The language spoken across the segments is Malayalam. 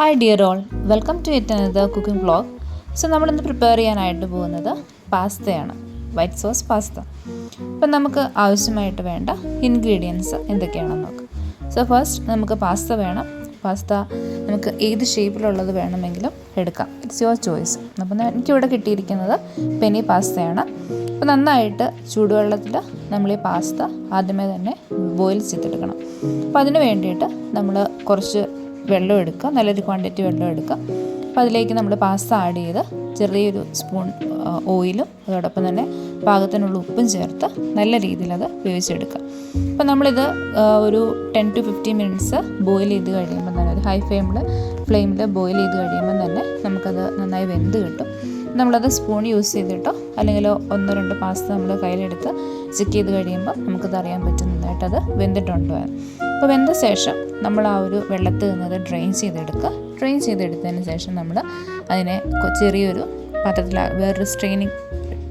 Hi dear all, welcome to it another cooking vlog. So നമ്മളിന്ന് പ്രിപ്പയർ ചെയ്യാനായിട്ട് പോകുന്നത് പാസ്തയാണ്, വൈറ്റ് സോസ് പാസ്ത. അപ്പം നമുക്ക് ആവശ്യമായിട്ട് വേണ്ട ഇൻഗ്രീഡിയൻസ് എന്തൊക്കെയാണെന്ന് നോക്കാം. സോ ഫസ്റ്റ് നമുക്ക് പാസ്ത വേണം. പാസ്ത നമുക്ക് ഏത് ഷേപ്പിലുള്ളത് വേണമെങ്കിലും എടുക്കാം, ഇറ്റ്സ് യുവർ ചോയ്സ്. അപ്പം എനിക്കിവിടെ കിട്ടിയിരിക്കുന്നത് പെനി പാസ്തയാണ്. അപ്പോൾ നന്നായിട്ട് ചൂടുവെള്ളത്തിൽ നമ്മൾ ഈ പാസ്ത ആദ്യമേ തന്നെ ബോയിൽ ചെയ്തെടുക്കണം. അപ്പോൾ അതിന് വേണ്ടിയിട്ട് നമ്മൾ കുറച്ച് വെള്ളം എടുക്കുക, നല്ലൊരു ക്വാണ്ടിറ്റി വെള്ളം എടുക്കുക. അപ്പോൾ അതിലേക്ക് നമ്മൾ പാസ്ത ആഡ് ചെയ്ത് ചെറിയൊരു സ്പൂൺ ഓയിലും അതോടൊപ്പം തന്നെ പാകത്തിനുള്ള ഉപ്പും ചേർത്ത് നല്ല രീതിയിൽ അത് വേവിച്ചെടുക്കുക. അപ്പോൾ നമ്മളിത് ഒരു 10 to 15 മിനിറ്റ്സ് ബോയിൽ ചെയ്ത് കഴിയുമ്പോൾ തന്നെ, ഒരു ഹൈ ഫ്ലെയിമിൽ ബോയിൽ ചെയ്ത് കഴിയുമ്പോൾ തന്നെ നമുക്കത് നന്നായി വെന്ത് കിട്ടും. നമ്മളത് സ്പൂൺ യൂസ് ചെയ്തിട്ടോ അല്ലെങ്കിൽ 1-2 പാസ്ത നമ്മൾ കയ്യിലെടുത്ത് ചെക്ക് ചെയ്ത് കഴിയുമ്പോൾ നമുക്കത് അറിയാൻ പറ്റും നന്നായിട്ടത് വെന്തിട്ടുണ്ടോ എന്ന്. അപ്പോൾ വെന്ത ശേഷം നമ്മൾ ആ ഒരു വെള്ളത്തിൽ നിന്നത് ഡ്രെയിൻ ചെയ്തെടുത്തതിന് ശേഷം നമ്മൾ അതിനെ ചെറിയൊരു പാത്രത്തിൽ, വേറൊരു സ്ട്രെയിനിങ്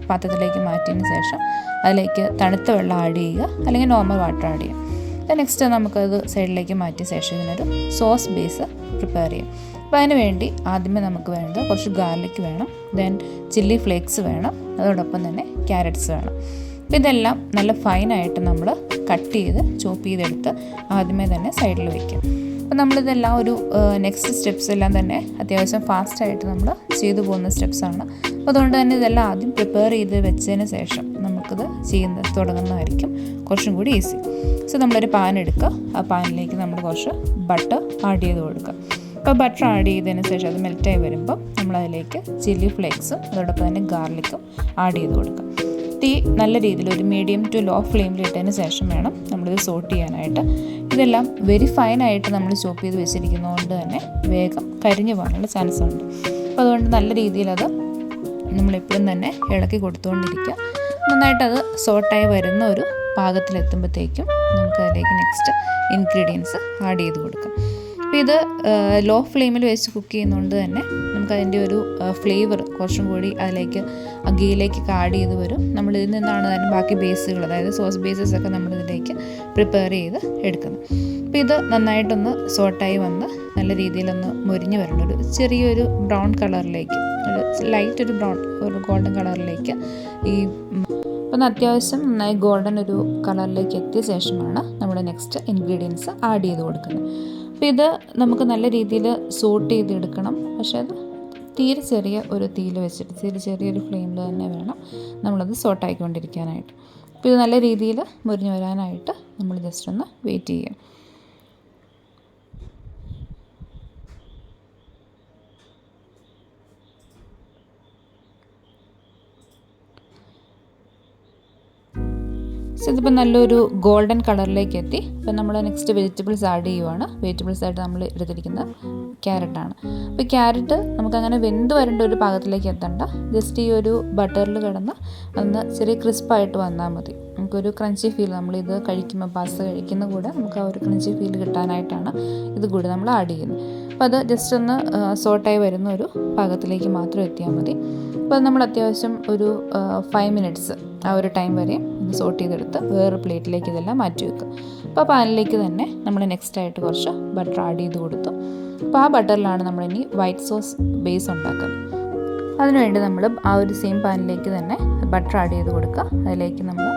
പാത്രത്തിലേക്ക് മാറ്റിയതിന് ശേഷം അതിലേക്ക് തണുത്ത വെള്ളം ആഡ് ചെയ്യുക, അല്ലെങ്കിൽ നോർമൽ വാട്ടർ ആഡ് ചെയ്യുക. നെക്സ്റ്റ് നമുക്കത് സൈഡിലേക്ക് മാറ്റിയ ശേഷം ഇതിനൊരു സോസ് ബേസ് പ്രിപ്പയർ ചെയ്യും. അപ്പോൾ അതിന് വേണ്ടി ആദ്യമേ നമുക്ക് വേണ്ടത് കുറച്ച് ഗാർലിക് വേണം, ദെൻ ചില്ലി ഫ്ലേക്സ് വേണം, അതോടൊപ്പം തന്നെ ക്യാരറ്റ്സ് വേണം. അപ്പോൾ ഇതെല്ലാം നല്ല ഫൈനായിട്ട് നമ്മൾ കട്ട് ചെയ്ത് ചോപ്പ് ചെയ്തെടുത്ത് ആദ്യമേ തന്നെ സൈഡിൽ വയ്ക്കും. അപ്പോൾ നമ്മളിതെല്ലാം ഒരു നെക്സ്റ്റ് സ്റ്റെപ്സ് എല്ലാം തന്നെ അത്യാവശ്യം ഫാസ്റ്റായിട്ട് നമ്മൾ ചെയ്തു പോകുന്ന സ്റ്റെപ്സാണ്. അപ്പോൾ അതുകൊണ്ട് തന്നെ ഇതെല്ലാം ആദ്യം പ്രിപ്പയർ ചെയ്ത് വെച്ചതിന് ശേഷം നമുക്കിത് തുടങ്ങുന്നതായിരിക്കും കുറച്ചും കൂടി ഈസി. സോ നമ്മളൊരു പാൻ എടുക്കുക, ആ പാനിലേക്ക് നമ്മൾ കുറച്ച് ബട്ടർ ആഡ് ചെയ്ത് കൊടുക്കുക. അപ്പോൾ ബട്ടർ ആഡ് ചെയ്തതിന് ശേഷം അത് മെൽറ്റായി വരുമ്പോൾ നമ്മളതിലേക്ക് ചില്ലി ഫ്ലേക്സും അതോടൊപ്പം തന്നെ ഗാർലിക്കും ആഡ് ചെയ്ത് കൊടുക്കുക. തീ നല്ല രീതിയിൽ ഒരു മീഡിയം ടു ലോ ഫ്ലെയിമിൽ ഇട്ടതിന് ശേഷം വേണം നമ്മളിത് സോട്ട് ചെയ്യാനായിട്ട്. ഇതെല്ലാം വെരി ഫൈനായിട്ട് നമ്മൾ ചോപ്പ് ചെയ്ത് വെച്ചിരിക്കുന്നതുകൊണ്ട് തന്നെ വേഗം കരിഞ്ഞു പോകാനുള്ള ചാൻസ് ഉണ്ട്. അപ്പോൾ അതുകൊണ്ട് നല്ല രീതിയിൽ അത് നമ്മളെപ്പോഴും തന്നെ ഇളക്കി കൊടുത്തുകൊണ്ടിരിക്കുക. നന്നായിട്ടത് സോട്ടായി വരുന്ന ഒരു പാകത്തിലെത്തുമ്പോഴത്തേക്കും നമുക്കതിലേക്ക് നെക്സ്റ്റ് ഇൻഗ്രീഡിയൻസ് ആഡ് ചെയ്ത് കൊടുക്കാം. അപ്പോൾ ഇത് ലോ ഫ്ലെയിമിൽ വെച്ച് കുക്ക് ചെയ്യുന്നതുകൊണ്ട് തന്നെ നമുക്കതിൻ്റെ ഒരു ഫ്ലേവർ കുറച്ചും കൂടി അതിലേക്ക് ഗീയിലേക്ക് ആഡ് ചെയ്ത് വരും. നമ്മളിതിൽ നിന്നാണ് തന്നെ ബാക്കി ബേസുകൾ, അതായത് സോസ് ബേസസ് ഒക്കെ നമ്മളിതിലേക്ക് പ്രിപ്പയർ ചെയ്ത് എടുക്കുന്നത്. അപ്പോൾ ഇത് നന്നായിട്ടൊന്ന് സോട്ടായി വന്ന് നല്ല രീതിയിലൊന്ന് മുരിഞ്ഞ് വരണം. ഒരു ചെറിയൊരു ബ്രൗൺ കളറിലേക്ക്, ഒരു ഗോൾഡൻ കളറിലേക്ക് അപ്പം അത്യാവശ്യം നന്നായി ഗോൾഡൻ ഒരു കളറിലേക്ക് എത്തിയ ശേഷമാണ് നമ്മൾ നെക്സ്റ്റ് ഇൻഗ്രീഡിയൻസ് ആഡ് ചെയ്ത് കൊടുക്കുന്നത്. അപ്പോൾ ഇത് നമുക്ക് നല്ല രീതിയിൽ സോട്ട് ചെയ്തെടുക്കണം. പക്ഷേ അത് തീരെ ചെറിയ ഒരു തീയിൽ വെച്ചിട്ട് ചെറിയൊരു ഫ്ലെയിമിൽ തന്നെ വേണം നമ്മളത് സോട്ടായിക്കൊണ്ടിരിക്കാനായിട്ട്. അപ്പോൾ ഇത് നല്ല രീതിയിൽ മുരിഞ്ഞ് വരാനായിട്ട് നമ്മൾ ജസ്റ്റ് ഒന്ന് വെയിറ്റ് ചെയ്യാം. ഇതിപ്പോൾ നല്ലൊരു ഗോൾഡൻ കളറിലേക്ക് എത്തി. അപ്പോൾ നമ്മൾ നെക്സ്റ്റ് വെജിറ്റബിൾസ് ആഡ് ചെയ്യുവാണ്. വെജിറ്റബിൾസ് ആയിട്ട് നമ്മൾ എടുത്തിരിക്കുന്ന ക്യാരറ്റാണ്. അപ്പോൾ ക്യാരറ്റ് നമുക്കങ്ങനെ വെന്ത് വരേണ്ട ഒരു പാകത്തിലേക്ക് എത്തണ്ട, ജസ്റ്റ് ഈ ഒരു ബട്ടറിൽ കിടന്ന് ഒന്ന് ചെറിയ ക്രിസ്പായിട്ട് വന്നാൽ മതി. നമുക്കൊരു ക്രഞ്ചി ഫീൽ, നമ്മളിത് കഴിക്കുമ്പോൾ പാസ്ത കഴിക്കുന്ന കൂടെ നമുക്ക് ആ ഒരു ക്രഞ്ചി ഫീൽ കിട്ടാനായിട്ടാണ് ഇത് കൂടി നമ്മൾ ആഡ് ചെയ്യുന്നത്. അപ്പോൾ അത് ജസ്റ്റ് ഒന്ന് സോട്ടായി വരുന്ന ഒരു പാകത്തിലേക്ക് മാത്രം എത്തിയാൽ മതി. അപ്പോൾ നമ്മൾ അത്യാവശ്യം ഒരു 5 മിനിറ്റ്സ് ആ ഒരു ടൈം വരെ സോട്ട് ചെയ്തെടുത്ത് വേറെ പ്ലേറ്റിലേക്ക് ഇതെല്ലാം മാറ്റി വെക്കുക. അപ്പോൾ ആ പാനിലേക്ക് തന്നെ നമ്മൾ നെക്സ്റ്റ് ആയിട്ട് കുറച്ച് ബട്ടർ ആഡ് ചെയ്ത് കൊടുത്തു. അപ്പോൾ ആ ബട്ടറിലാണ് നമ്മളിനി വൈറ്റ് സോസ് ബേസ് ഉണ്ടാക്കുന്നത്. അതിനുവേണ്ടി നമ്മൾ ആ ഒരു സെയിം പാനിലേക്ക് തന്നെ ബട്ടർ ആഡ് ചെയ്ത് കൊടുക്കുക. അതിലേക്ക് നമ്മൾ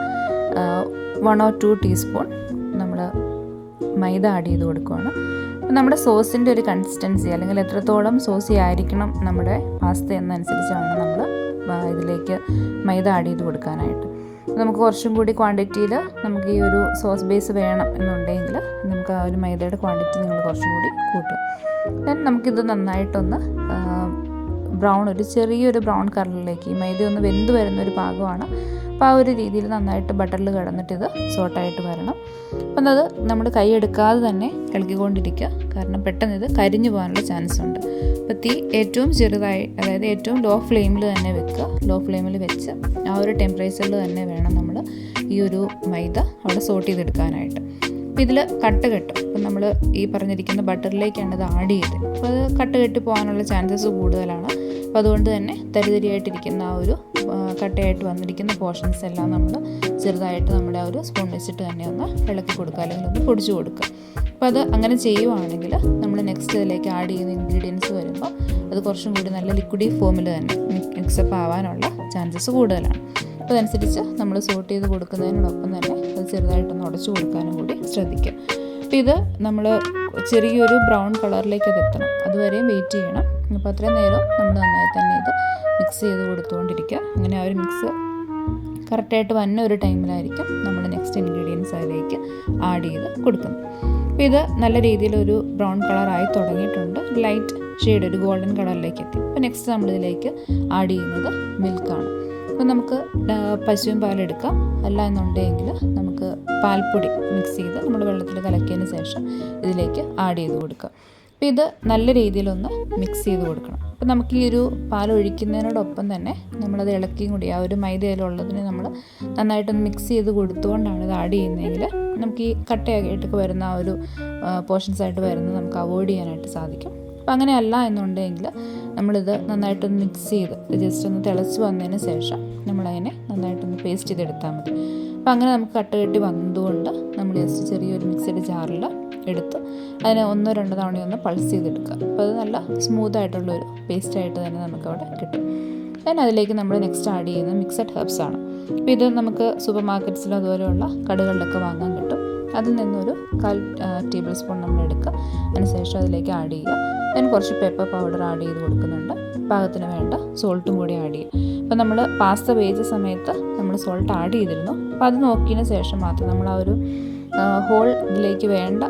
1 or 2 ടീസ്പൂൺ നമ്മൾ മൈദ ആഡ് ചെയ്ത് കൊടുക്കുകയാണ്. അപ്പോൾ നമ്മുടെ സോസിൻ്റെ ഒരു കൺസിസ്റ്റൻസി, അല്ലെങ്കിൽ എത്രത്തോളം സോസി ആയിരിക്കണം നമ്മുടെ പാസ്ത എന്നനുസരിച്ചാണ് നമ്മൾ ഇതിലേക്ക് മൈദ ആഡ് ചെയ്ത് കൊടുക്കാനായിട്ട്. നമുക്ക് കുറച്ചും കൂടി ക്വാണ്ടിറ്റിയിൽ നമുക്ക് ഈ ഒരു സോസ് ബേസ് വേണം എന്നുണ്ടെങ്കിൽ നമുക്ക് ആ ഒരു മൈദയുടെ ക്വാണ്ടിറ്റി നിങ്ങൾ കുറച്ചും കൂടി കൂട്ടും. ദെൻ നമുക്കിത് നന്നായിട്ടൊന്ന് ചെറിയൊരു ബ്രൗൺ കളറിലേക്ക്, ഈ മൈദ ഒന്ന് വെന്ത് വരുന്നൊരു പാകമാണ്. അപ്പോൾ ആ ഒരു രീതിയിൽ നന്നായിട്ട് ബട്ടറിൽ കിടന്നിട്ട് ഇത് സോട്ടായിട്ട് വരണം. അപ്പം അത് നമ്മൾ കൈ എടുക്കാതെ തന്നെ ഇളക്കിക്കൊണ്ടിരിക്കുക, കാരണം പെട്ടെന്ന് ഇത് കരിഞ്ഞു പോകാനുള്ള ചാൻസ് ഉണ്ട്. അപ്പോൾ തീ ഏറ്റവും ചെറുതായി, അതായത് ഏറ്റവും ലോ ഫ്ലെയിമിൽ തന്നെ വെക്കുക. ലോ ഫ്ലെയിമിൽ വെച്ച് ആ ഒരു ടെമ്പറേച്ചറിൽ തന്നെ വേണം നമ്മൾ ഈ ഒരു മൈദ അവിടെ സോട്ട് ചെയ്തെടുക്കാനായിട്ട്. അപ്പോൾ അപ്പോൾ ഇതിൽ കട്ട് കെട്ടും. അപ്പം നമ്മൾ ഈ പറഞ്ഞിരിക്കുന്ന ബട്ടറിലേക്കാണ് ഇത് ആഡ് ചെയ്തത്. അപ്പോൾ അത് കട്ട് കെട്ടി പോകാനുള്ള ചാൻസസ് കൂടുതലാണ്. അപ്പോൾ അതുകൊണ്ട് തന്നെ തരിതരിയായിട്ടിരിക്കുന്ന ആ ഒരു കട്ടയായിട്ട് വന്നിരിക്കുന്ന പോർഷൻസ് എല്ലാം നമ്മൾ ചെറുതായിട്ട് നമ്മുടെ ആ ഒരു സ്പൂൺ വെച്ചിട്ട് തന്നെ ഒന്ന് ഇളക്കി കൊടുക്കുക, അല്ലെങ്കിൽ ഒന്ന് പൊടിച്ചു കൊടുക്കുക. അപ്പോൾ അത് അങ്ങനെ ചെയ്യുവാണെങ്കിൽ നമ്മൾ നെക്സ്റ്റ് ഇതിലേക്ക് ആഡ് ചെയ്യുന്ന ഇൻഗ്രീഡിയൻസ് വരുമ്പോൾ അത് കുറച്ചും കൂടി നല്ല ലിക്വിഡി ഫോമിൽ തന്നെ മിക്സപ്പ് ആവാനുള്ള ചാൻസസ് കൂടുതലാണ്. അപ്പോൾ അതനുസരിച്ച് നമ്മൾ സോട്ട് ചെയ്ത് കൊടുക്കുന്നതിനോടൊപ്പം തന്നെ അത് ചെറുതായിട്ടൊന്ന് ഉടച്ചു കൊടുക്കാനും കൂടി ശ്രദ്ധിക്കുക. അപ്പോൾ ഇത് നമ്മൾ ചെറിയൊരു ബ്രൗൺ കളറിലേക്ക് അത് എത്തണം, അതുവരെയും വെയിറ്റ് ചെയ്യണം. അപ്പോൾ അത്രയും നേരം നമ്മൾ നന്നായി തന്നെ ഇത് മിക്സ് ചെയ്ത് കൊടുത്തുകൊണ്ടിരിക്കുക. അങ്ങനെ ആ ഒരു മിക്സ് കറക്റ്റായിട്ട് വന്ന ഒരു ടൈമിലായിരിക്കും നമ്മൾ നെക്സ്റ്റ് ഇൻഗ്രീഡിയൻസ് അതിലേക്ക് ആഡ് ചെയ്ത് കൊടുക്കുന്നത്. അപ്പോൾ ഇത് നല്ല രീതിയിലൊരു ബ്രൗൺ കളറായി തുടങ്ങിയിട്ടുണ്ട്. ലൈറ്റ് ഷെയ്ഡ് ഒരു ഗോൾഡൻ കളറിലേക്ക് എത്തി. അപ്പോൾ നെക്സ്റ്റ് നമ്മളിതിലേക്ക് ആഡ് ചെയ്യുന്നത് മിൽക്കാണ്. അപ്പോൾ നമുക്ക് പശുവിൻ പാലെടുക്കാം, അല്ല എന്നുണ്ടെങ്കിൽ നമുക്ക് പാൽപ്പൊടി മിക്സ് ചെയ്ത് നമ്മൾ വെള്ളത്തിൽ കലക്കിയതിന് ശേഷം ഇതിലേക്ക് ആഡ് ചെയ്ത് കൊടുക്കുക. അപ്പോൾ ഇത് നല്ല രീതിയിലൊന്ന് മിക്സ് ചെയ്ത് കൊടുക്കണം. അപ്പോൾ നമുക്ക് ഈ ഒരു പാൽ ഒഴിക്കുന്നതിനോടൊപ്പം തന്നെ നമ്മളത് ഇളക്കിയും കൂടി ആ ഒരു മൈദയിലുള്ളതിന് നമ്മൾ നന്നായിട്ടൊന്ന് മിക്സ് ചെയ്ത് കൊടുത്തുകൊണ്ടാണ് ഇത് ആഡ് ചെയ്യുന്നതെങ്കിൽ നമുക്ക് ഈ കട്ടയായിട്ടൊക്കെ വരുന്ന ആ ഒരു പോർഷൻസായിട്ട് വരുന്നത് നമുക്ക് അവോയ്ഡ് ചെയ്യാനായിട്ട് സാധിക്കും. അപ്പോൾ അങ്ങനെയല്ല എന്നുണ്ടെങ്കിൽ നമ്മളിത് നന്നായിട്ടൊന്ന് മിക്സ് ചെയ്ത് ജസ്റ്റ് ഒന്ന് തിളച്ച് വന്നതിന് ശേഷം നമ്മളതിനെ നന്നായിട്ടൊന്ന് പേസ്റ്റ് ചെയ്തെടുത്താൽ മതി. അപ്പോൾ അങ്ങനെ നമുക്ക് കട്ട കെട്ടി വന്നതുകൊണ്ട് നമ്മൾ ജസ്റ്റ് ചെറിയൊരു മിക്സിയുടെ ജാറിൽ എടുത്ത് അതിനെ 1-2 തവണയൊന്ന് പൾസ് ചെയ്തെടുക്കുക. അപ്പോൾ അത് നല്ല സ്മൂത്തായിട്ടുള്ളൊരു പേസ്റ്റായിട്ട് തന്നെ നമുക്കവിടെ കിട്ടും. അതിലേക്ക് നമ്മൾ നെക്സ്റ്റ് ആഡ് ചെയ്യുന്നത് മിക്സഡ് ഹെർബ്സാണ്. അപ്പോൾ ഇത് നമുക്ക് സൂപ്പർ മാർക്കറ്റ്സിലും അതുപോലെയുള്ള കടകളിലൊക്കെ വാങ്ങാൻ കിട്ടും. അതിൽ നിന്നൊരു 1/4 ടേബിൾ സ്പൂൺ നമ്മൾ എടുക്കുക. അതിനുശേഷം അതിലേക്ക് ആഡ് ചെയ്യുക. അതിന് കുറച്ച് പെപ്പർ പൗഡർ ആഡ് ചെയ്ത് കൊടുക്കുന്നുണ്ട്. പാകത്തിന് വേണ്ട സോൾട്ടും കൂടി ആഡ് ചെയ്യും. അപ്പോൾ നമ്മൾ പാസ്ത വേവിച്ച സമയത്ത് നമ്മൾ സോൾട്ട് ആഡ് ചെയ്തിരുന്നു. അപ്പോൾ അത് നോക്കിയതിന് ശേഷം മാത്രം നമ്മൾ ആ ഒരു ഹോൾ ഇതിലേക്ക് വേണ്ട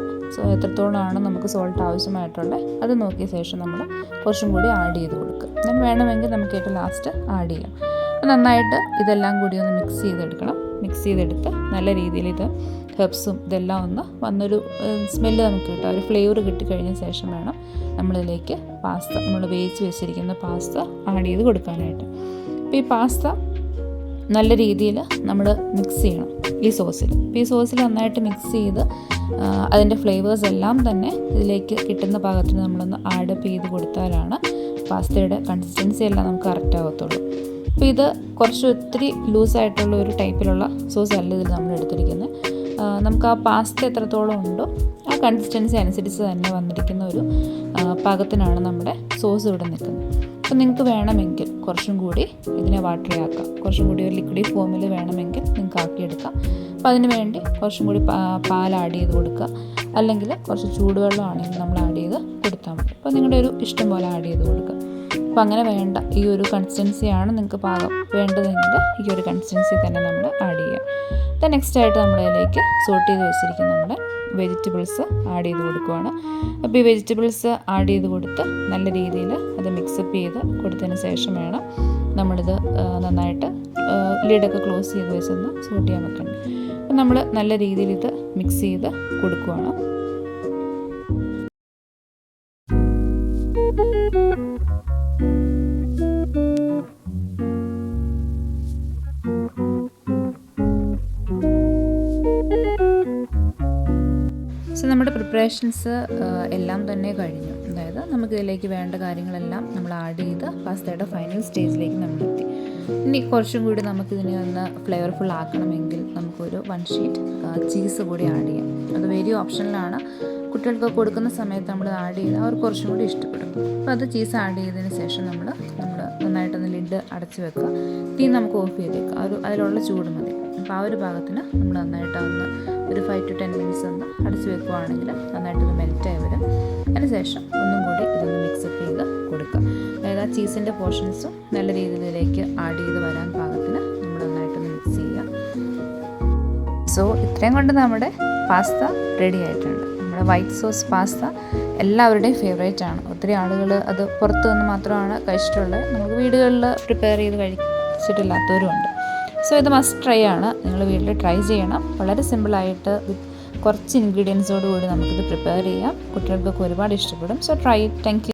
എത്രത്തോളമാണ് നമുക്ക് സോൾട്ട് ആവശ്യമായിട്ടുള്ളത് അത് നോക്കിയ ശേഷം നമ്മൾ കുറച്ചും കൂടി ആഡ് ചെയ്ത് കൊടുക്കുക. then വേണമെങ്കിൽ നമുക്ക് ഏറ്റവും ലാസ്റ്റ് ആഡ് ചെയ്യാം. അപ്പോൾ നന്നായിട്ട് ഇതെല്ലാം കൂടി ഒന്ന് മിക്സ് ചെയ്തെടുക്കണം. മിക്സ് ചെയ്തെടുത്ത് നല്ല രീതിയിൽ ഇത് ഹെർബ്സും ഇതെല്ലാം ഒന്ന് വന്നൊരു സ്മെല്ല് നമുക്ക് കിട്ടും, ഒരു ഫ്ലേവർ കിട്ടിക്കഴിഞ്ഞ ശേഷം വേണം നമ്മളിതിലേക്ക് പാസ്ത നമ്മൾ വേവിച്ച് വെച്ചിരിക്കുന്ന പാസ്ത ആഡ് ചെയ്ത് കൊടുക്കാനായിട്ട്. അപ്പോൾ ഈ പാസ്ത നല്ല രീതിയിൽ നമ്മൾ മിക്സ് ചെയ്യണം ഈ സോസിൽ. അപ്പോൾ ഈ സോസിൽ നന്നായിട്ട് മിക്സ് ചെയ്ത് അതിൻ്റെ ഫ്ലേവേഴ്സ് എല്ലാം തന്നെ ഇതിലേക്ക് കിട്ടുന്ന പാകത്തിന് നമ്മളൊന്ന് ആഡപ്പ് ചെയ്ത് കൊടുത്താലാണ് പാസ്തയുടെ കൺസിസ്റ്റൻസി എല്ലാം നമുക്ക് കറക്റ്റ് ആകത്തുള്ളൂ. അപ്പോൾ ഇത് കുറച്ച് ഒത്തിരി ലൂസായിട്ടുള്ള ഒരു ടൈപ്പിലുള്ള സോസ് അല്ല ഇതിൽ നമ്മൾ എടുത്തിരിക്കുന്നത്. നമുക്ക് ആ പാസ്ത എത്രത്തോളം ഉണ്ടോ ആ കൺസിസ്റ്റൻസി അനുസരിച്ച് തന്നെ വന്നിരിക്കുന്ന ഒരു പാകത്തിനാണ് നമ്മുടെ സോസ് ഇവിടെ നിൽക്കുന്നത്. അപ്പോൾ നിങ്ങൾക്ക് വേണമെങ്കിൽ കുറച്ചും കൂടി ഇതിനെ വാട്ടറി ആക്കാം, കുറച്ചും കൂടി ഒരു ലിക്വിഡ് ഫോമിൽ വേണമെങ്കിൽ നിങ്ങൾക്ക് ആക്കിയെടുക്കാം. അപ്പോൾ അതിന് വേണ്ടി കുറച്ചും കൂടി പാൽ ആഡ് ചെയ്ത് കൊടുക്കുക, അല്ലെങ്കിൽ കുറച്ച് ചൂടുവെള്ളം ആണെങ്കിൽ നമ്മൾ ആഡ് ചെയ്ത് കൊടുത്താൽ മതി. അപ്പോൾ നിങ്ങളുടെ ഒരു ഇഷ്ടം പോലെ ആഡ് ചെയ്ത് കൊടുക്കുക. അപ്പോൾ അങ്ങനെ വേണ്ട ഈ ഒരു കൺസിസ്റ്റൻസിയാണ് നിങ്ങൾക്ക് പാകം വേണ്ടതെങ്കിൽ ഈ ഒരു കൺസിസ്റ്റൻസി തന്നെ നമ്മൾ ആഡ് ചെയ്യാം. ദെൻ നെക്സ്റ്റ് ആയിട്ട് നമ്മളതിലേക്ക് സോട്ട് ചെയ്ത് വെച്ചിരിക്കുന്ന നമ്മുടെ വെജിറ്റബിൾസ് ആഡ് ചെയ്ത് കൊടുക്കുകയാണ്. അപ്പോൾ ഈ വെജിറ്റബിൾസ് ആഡ് ചെയ്ത് കൊടുത്ത് നല്ല രീതിയിൽ അത് മിക്സപ്പ് ചെയ്ത് കൊടുത്തതിന് ശേഷം വേണം നമ്മളിത് നന്നായിട്ട് ലിഡൊക്കെ ക്ലോസ് ചെയ്ത് വെച്ചൊന്ന് സോട്ട് ചെയ്യാൻ വെക്കണം. അപ്പോൾ നമ്മൾ നല്ല രീതിയിൽ ഇത് മിക്സ് ചെയ്ത് കൊടുക്കുകയാണ്. സോ നമ്മുടെ പ്രിപ്പറേഷൻസ് എല്ലാം തന്നെ കഴിഞ്ഞു. അതായത് നമുക്കിതിലേക്ക് വേണ്ട കാര്യങ്ങളെല്ലാം നമ്മൾ ആഡ് ചെയ്ത് പാസ്തയുടെ ഫൈനൽ സ്റ്റേജിലേക്ക് നമ്മളെത്തി. ഇനി കുറച്ചും കൂടി നമുക്കിതിനെ ഒന്ന് ഫ്ലേവർഫുൾ ആക്കണമെങ്കിൽ നമുക്കൊരു 1 ഷീറ്റ് ചീസ് കൂടി ആഡ് ചെയ്യാം. അത് വെരി ഓപ്ഷനിലാണ്. കുട്ടികൾക്ക് കൊടുക്കുന്ന സമയത്ത് നമ്മൾ ആഡ് ചെയ്ത് അവർക്ക് കുറച്ചും കൂടി ഇഷ്ടപ്പെടും. അപ്പോൾ അത് ചീസ് ആഡ് ചെയ്തതിന് ശേഷം നമ്മൾ നന്നായിട്ടൊന്ന് ലിഡ് അടച്ച് വെക്കുക. തീ നമുക്ക് ഓഫ് ചെയ്തേക്കുക, അതിലുള്ള ചൂട് മതി. അപ്പോൾ ആ ഒരു ഭാഗത്തിന് നമ്മൾ നന്നായിട്ട് ഒന്ന് ഒരു 5 to 10 മിനിറ്റ്സ് ഒന്ന് അടച്ച് വെക്കുകയാണെങ്കിൽ നന്നായിട്ടൊന്ന് മെൽറ്റായി വരും. അതിനുശേഷം ഒന്നും കൂടി ഇതൊന്ന് മിക്സപ്പ് ചെയ്ത് കൊടുക്കുക. അതായത് ആ ചീസിൻ്റെ പോർഷൻസും നല്ല രീതിയിലേക്ക് ആഡ് ചെയ്ത് വരാൻ പാകത്തിന് നമ്മൾ നന്നായിട്ടൊന്ന് മിക്സ് ചെയ്യുക. സോ ഇത്രയും കൊണ്ട് നമ്മുടെ പാസ്ത റെഡി ആയിട്ടുണ്ട്. നമ്മുടെ വൈറ്റ് സോസ് പാസ്ത എല്ലാവരുടെയും ഫേവറേറ്റ് ആണ്. ഒത്തിരി ആളുകൾ അത് പുറത്തു നിന്ന് മാത്രമാണ് കഴിച്ചിട്ടുള്ളത്. നമുക്ക് വീടുകളിൽ പ്രിപ്പയർ ചെയ്ത് കഴിച്ചിട്ടില്ലാത്തവരുമുണ്ട്. സോ ഇത് മസ്റ്റ് ട്രൈ ആണ്. നിങ്ങൾ വീട്ടിൽ ട്രൈ ചെയ്യണം. വളരെ സിമ്പിളായിട്ട് കുറച്ച് ഇൻഗ്രീഡിയൻസോട് കൂടി നമുക്കിത് പ്രിപ്പയർ ചെയ്യാം. കുട്ടികൾക്കൊക്കെ ഒരുപാട് ഇഷ്ടപ്പെടും. So try it. Thank you.